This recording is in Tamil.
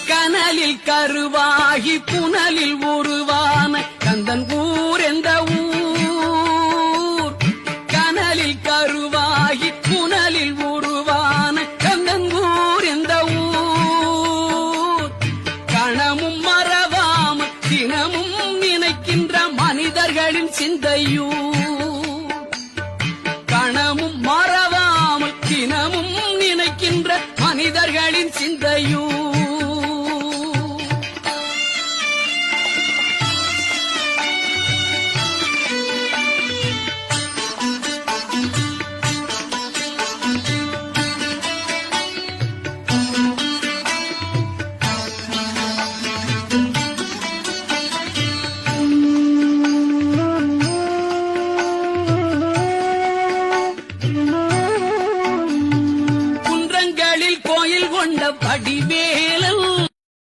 கனலில் கருவாகி புனலில் உருவான கந்தன் ஊர் எந்த ஊர்? கனலில் கருவாகி புனலில் உருவான கந்தன் ஊர் எந்த ஊர்? கணமும் மறவாமல் தினமும் நினைக்கின்ற மனிதர்களின் சிந்தையூர்.